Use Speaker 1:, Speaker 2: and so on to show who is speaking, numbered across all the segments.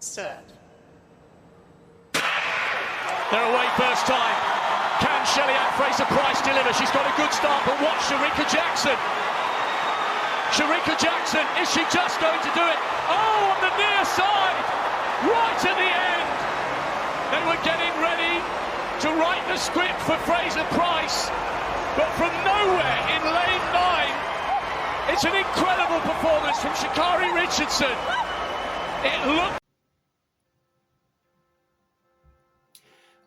Speaker 1: Serve.
Speaker 2: They're away first time. Can Shelley-Ann Fraser-Pryce deliver? She's got a good start, but watch Sha'Carri Jackson. Sha'Carri Jackson, is she just going to do it? Oh, on the near side, right at the end. They were getting ready to write the script for Fraser-Pryce, but from nowhere in lane 9, it's an incredible performance from Sha'Carri Richardson. It looked...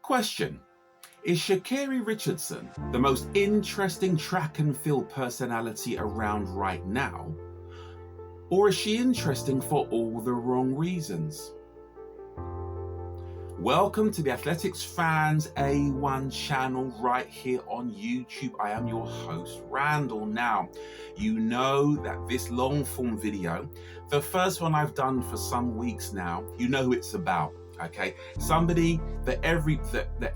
Speaker 3: Question: is Sha'Carri Richardson the most interesting track and field personality around right now? Or is she interesting for all the wrong reasons? Welcome to the Athletics Fans A1 channel right here on YouTube. I am your host, Randall. Now, you know that this long form video, the first one I've done for some weeks now, you know who it's about. Okay, somebody that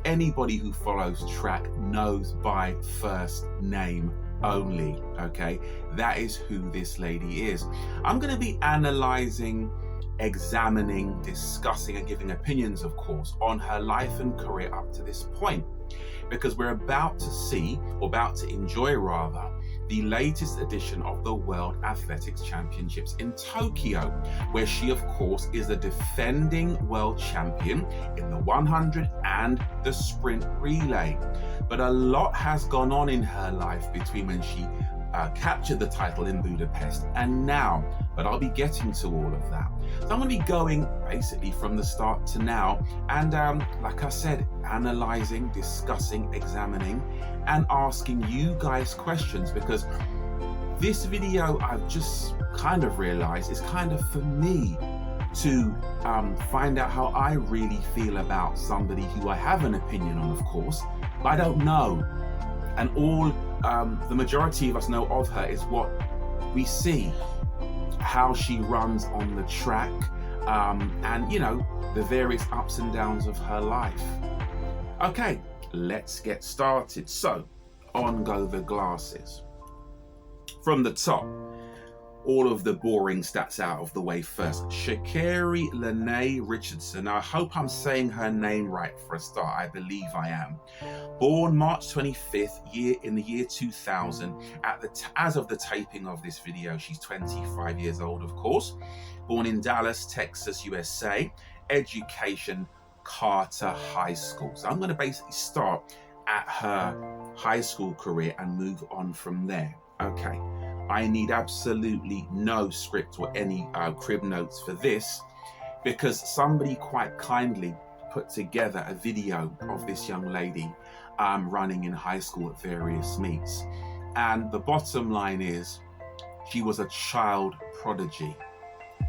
Speaker 3: anybody who follows track knows by first name only. Okay, that is who this lady is. I'm going to be analyzing, examining, discussing, and giving opinions, of course, on her life and career up to this point, because we're about to see, or about to enjoy rather, the latest edition of the World Athletics Championships in Tokyo, where she, of course, is a defending world champion in the 100 and the sprint relay. But a lot has gone on in her life between when she captured the title in Budapest and now, but I'll be getting to all of that. So I'm going to be going basically from the start to now, and like I said, analyzing, discussing, examining, and asking you guys questions, because this video, I've just kind of realized, is kind of for me to find out how I really feel about somebody who I have an opinion on, of course, but I don't know. And all the majority of us know of her is what we see, how she runs on the track, and, you know, the various ups and downs of her life. Okay, let's get started. So, on go the glasses. From the top, all of the boring stats out of the way first. Sha'Carri Richardson. Now, I hope I'm saying her name right for a start. I believe I am. Born March 25th, in the year 2000. As of the taping of this video, she's 25 years old, of course. Born in Dallas, Texas, USA. Education, Carter High School. So I'm going to basically start at her high school career and move on from there. Okay. I need absolutely no script or any crib notes for this, because somebody quite kindly put together a video of this young lady running in high school at various meets. And the bottom line is, she was a child prodigy.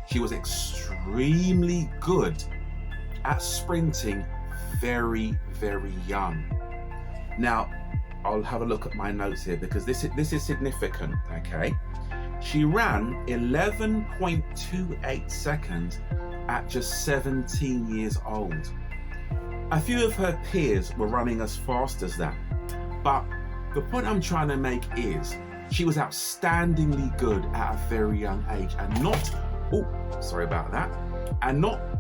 Speaker 3: She was extremely good at sprinting very, very young. Now, I'll have a look at my notes here, because this is significant, okay? She ran 11.28 seconds at just 17 years old. A few of her peers were running as fast as that, but the point I'm trying to make is she was outstandingly good at a very young age, and not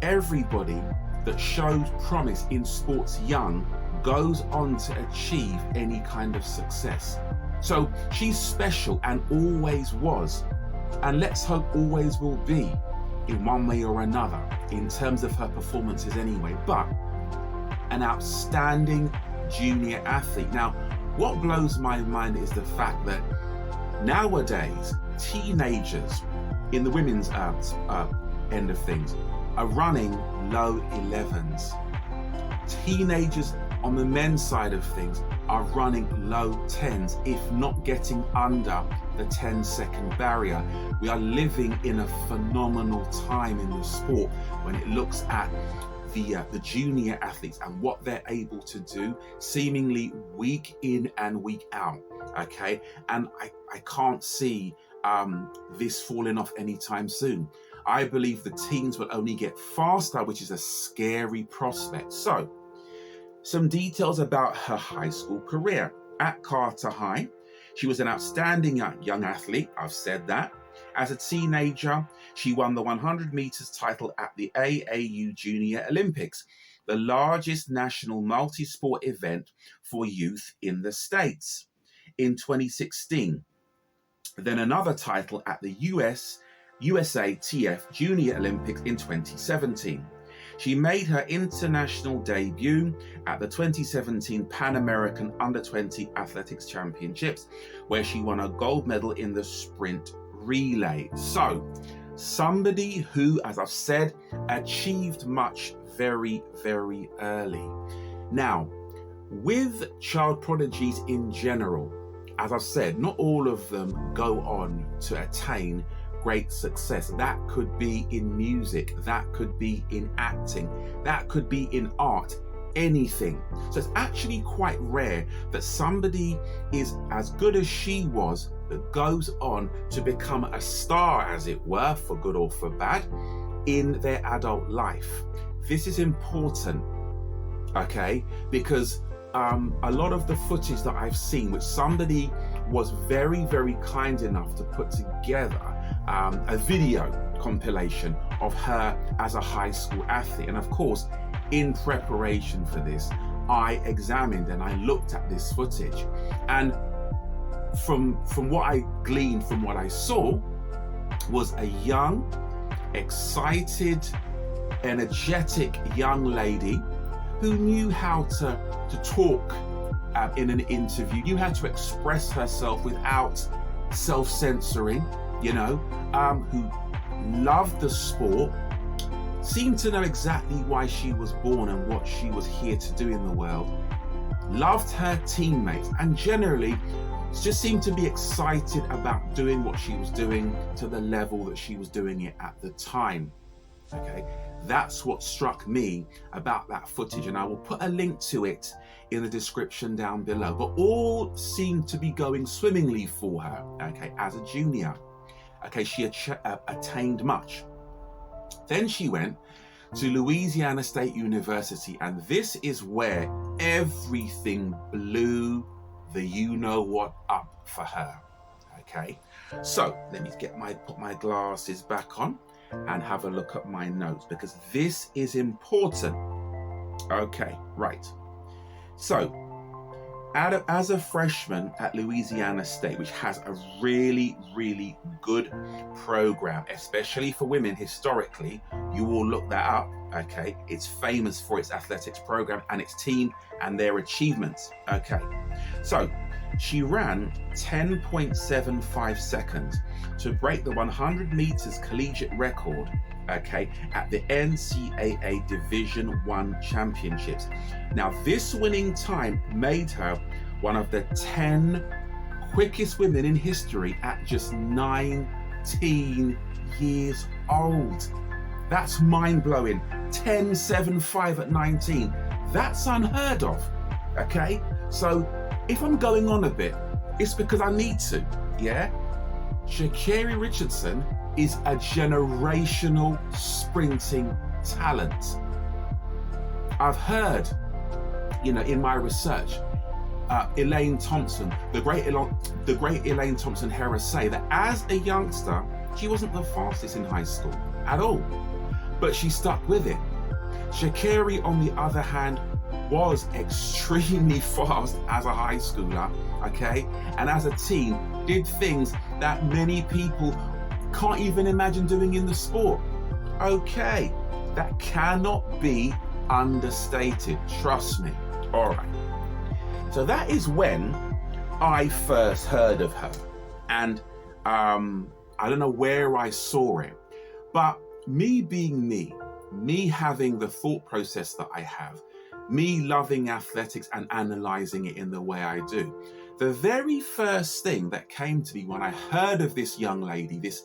Speaker 3: everybody that shows promise in sports young goes on to achieve any kind of success. So she's special and always was, and let's hope always will be, in one way or another, in terms of her performances anyway, but an outstanding junior athlete. Now, what blows my mind is the fact that nowadays, teenagers in the women's end of things are running low 11s. Teenagers on the men's side of things are running low 10s, if not getting under the 10-second barrier. We are living in a phenomenal time in the sport when it looks at the junior athletes and what they're able to do, seemingly week in and week out. Okay, and I can't see this falling off anytime soon. I believe the teams will only get faster, which is a scary prospect. So, some details about her high school career. At Carter High, she was an outstanding young athlete, I've said that, As a teenager, she won the 100 meters title at the AAU Junior Olympics, the largest national multi-sport event for youth in the States, in 2016. Then another title at the USATF Junior Olympics in 2017. She made her international debut at the 2017 Pan American Under-20 Athletics Championships, where she won a gold medal in the sprint relay. So, somebody who, as I've said, achieved much very, very early. Now, with child prodigies in general, as I've said, not all of them go on to attain great success. That could be in music, that could be in acting, that could be in art, anything. So it's actually quite rare that somebody is as good as she was that goes on to become a star, as it were, for good or for bad, in their adult life. This is important, okay, because a lot of the footage that I've seen, which somebody was very, very kind enough to put together, a video compilation of her as a high school athlete. And of course, in preparation for this, I examined and I looked at this footage. And from what I gleaned, from what I saw, was a young, excited, energetic young lady who knew how to talk in an interview, knew how to express herself without self-censoring, who loved the sport, seemed to know exactly why she was born and what she was here to do in the world, loved her teammates, and generally just seemed to be excited about doing what she was doing to the level that she was doing it at the time. Okay, that's what struck me about that footage, and I will put a link to it in the description down below. But all seemed to be going swimmingly for her, okay, as a junior. Okay, she attained much. Then she went to Louisiana State University, and this is where everything blew the you-know-what up for her, okay? So let me put my glasses back on and have a look at my notes, because this is important. Okay, right. So, as a freshman at Louisiana State, which has a really, really good program, especially for women historically, you will look that up, okay? It's famous for its athletics program and its team and their achievements, okay? So, she ran 10.75 seconds to break the 100 meters collegiate record, okay, at the NCAA Division I Championships. Now, this winning time made her one of the 10 quickest women in history at just 19 years old. That's mind-blowing. 10.75 at 19. That's unheard of, okay? So, if I'm going on a bit, it's because I need to, yeah? Sha'Carri Richardson is a generational sprinting talent. I've heard, in my research, Elaine Thompson, the great Elaine Thompson Harris, say that as a youngster, she wasn't the fastest in high school at all, but she stuck with it. Sha'Carri, on the other hand, was extremely fast as a high schooler, okay? And as a teen, did things that many people can't even imagine doing in the sport. Okay, that cannot be understated, trust me. All right. So that is when I first heard of her. And I don't know where I saw it, but me being me having the thought process that I have, me loving athletics and analyzing it in the way I do, the very first thing that came to me when I heard of this young lady, this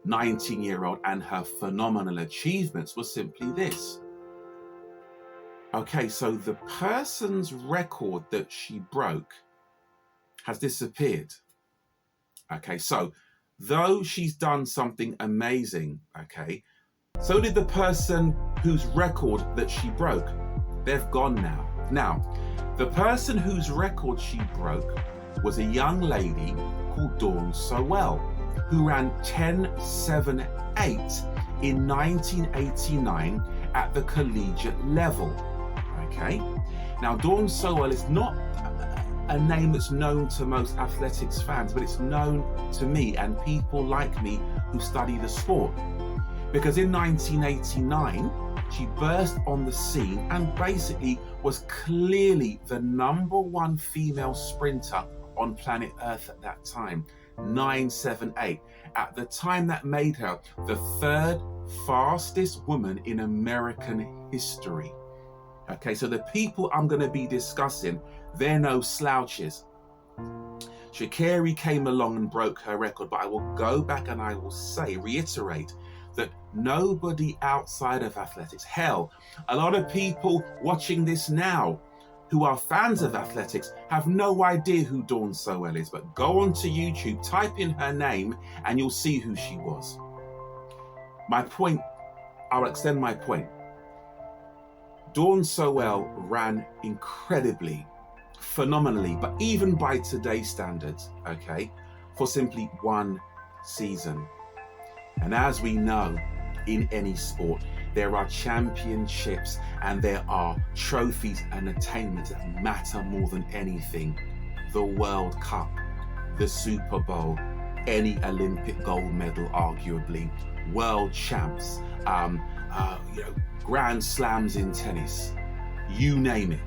Speaker 3: 19-year-old and her phenomenal achievements, was simply this. Okay, so the person's record that she broke has disappeared. Okay, so though she's done something amazing, okay, so did the person whose record that she broke. They've gone now. Now, the person whose record she broke was a young lady called Dawn Sowell. who ran 10.78 in 1989 at the collegiate level. Okay, now Dawn Sowell is not a name that's known to most athletics fans, but it's known to me and people like me who study the sport, because in 1989 she burst on the scene and basically was clearly the #1 female sprinter on planet Earth at that time. 9.78. At the time, that made her the 3rd fastest woman in American history. Okay, so the people I'm going to be discussing, they're no slouches. Sha'Carri came along and broke her record, but I will go back and I will reiterate that nobody outside of athletics, hell, a lot of people watching this now who are fans of athletics have no idea who Dawn Sowell is, but go onto YouTube, type in her name, and you'll see who she was. My point, I'll extend my point. Dawn Sowell ran incredibly, phenomenally, but even by today's standards, okay, for simply 1 season. And as we know, in any sport, there are championships and there are trophies and attainments that matter more than anything. The World Cup, the Super Bowl, any Olympic gold medal, arguably, world champs, grand slams in tennis, you name it,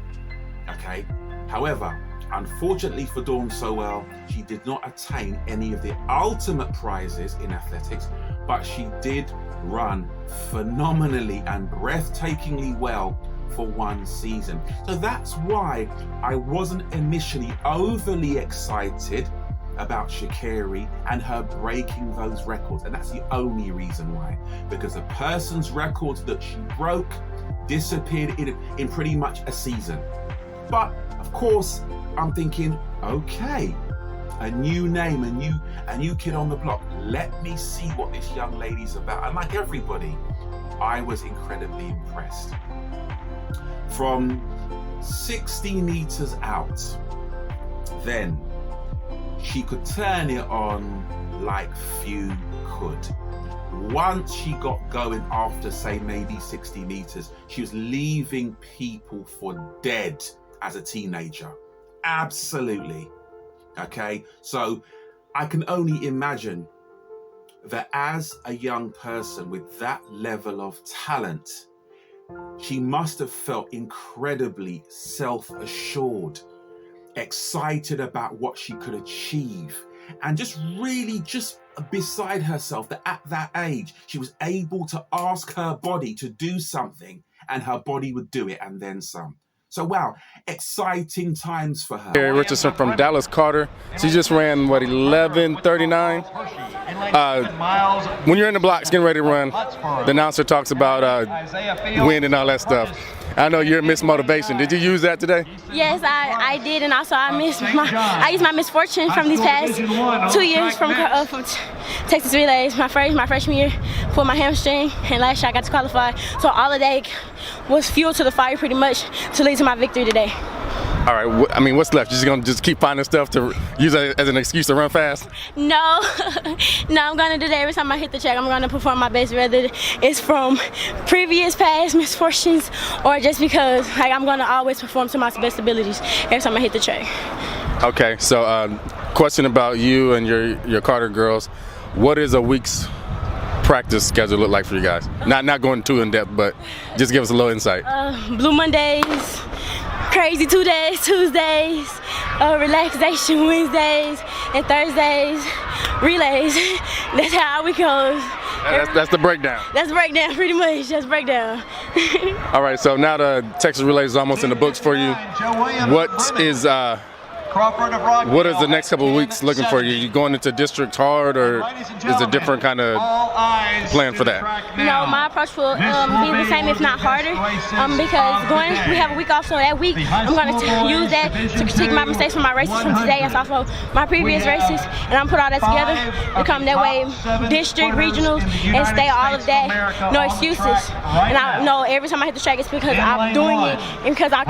Speaker 3: okay? However, unfortunately for Dawn Sowell, she did not attain any of the ultimate prizes in athletics, but she did run phenomenally and breathtakingly well for 1 season. So that's why I wasn't initially overly excited about Sha'Carri and her breaking those records. And that's the only reason why, because the person's records that she broke disappeared in pretty much a season. But of course, I'm thinking, okay, a new name, a new kid on the block. Let me see what this young lady's about. And like everybody, I was incredibly impressed. From 60 meters out, then she could turn it on like few could. Once she got going after, say, maybe 60 meters, she was leaving people for dead as a teenager. Absolutely. Okay, so I can only imagine that as a young person with that level of talent, she must have felt incredibly self-assured, excited about what she could achieve, and just really just beside herself that at that age, she was able to ask her body to do something and her body would do it and then some. So wow, exciting times for her.
Speaker 1: Sha'Carri Richardson from Dallas Carter. She just ran, what, 11:39? When you're in the blocks getting ready to run, the announcer talks about wind and all that stuff. I know you're Miss Motivation. Did you use that today?
Speaker 4: Yes, I did, and also I used my misfortune from these past 2 years from Texas Relays. My freshman year, pulled my hamstring, and last year I got to qualify. So all of that was fuel to the fire pretty much to lead to my victory today.
Speaker 1: All right, I mean, what's left? You're just gonna keep finding stuff to use as an excuse to run fast?
Speaker 4: No, no, I'm gonna do that every time I hit the track. I'm gonna perform my best, whether it's from previous past misfortunes or just because I'm gonna always perform to my best abilities every time I hit the track.
Speaker 1: Okay, so question about you and your Carter girls. What is a week's practice schedule look like for you guys? Not going too in depth, but just give us a little insight.
Speaker 4: Blue Mondays, crazy Tuesdays, relaxation Wednesdays, and Thursdays, relays. That's how our week goes.
Speaker 1: That's the breakdown. That's the breakdown,
Speaker 4: pretty much. That's breakdown.
Speaker 1: All right, so now the Texas Relays is almost in the books for you. What is the next couple of weeks looking for you? You going into district hard, or is a different kind of plan for that?
Speaker 4: No, my approach will be the same, if not harder, because we have a week off, so that week I'm going to use that to critique my mistakes from my races from today and also my previous races, and I'm put all that together to come that way, district, regionals, and stay all of that, no excuses. And I know every time I hit the track, it's because I'm doing it and because I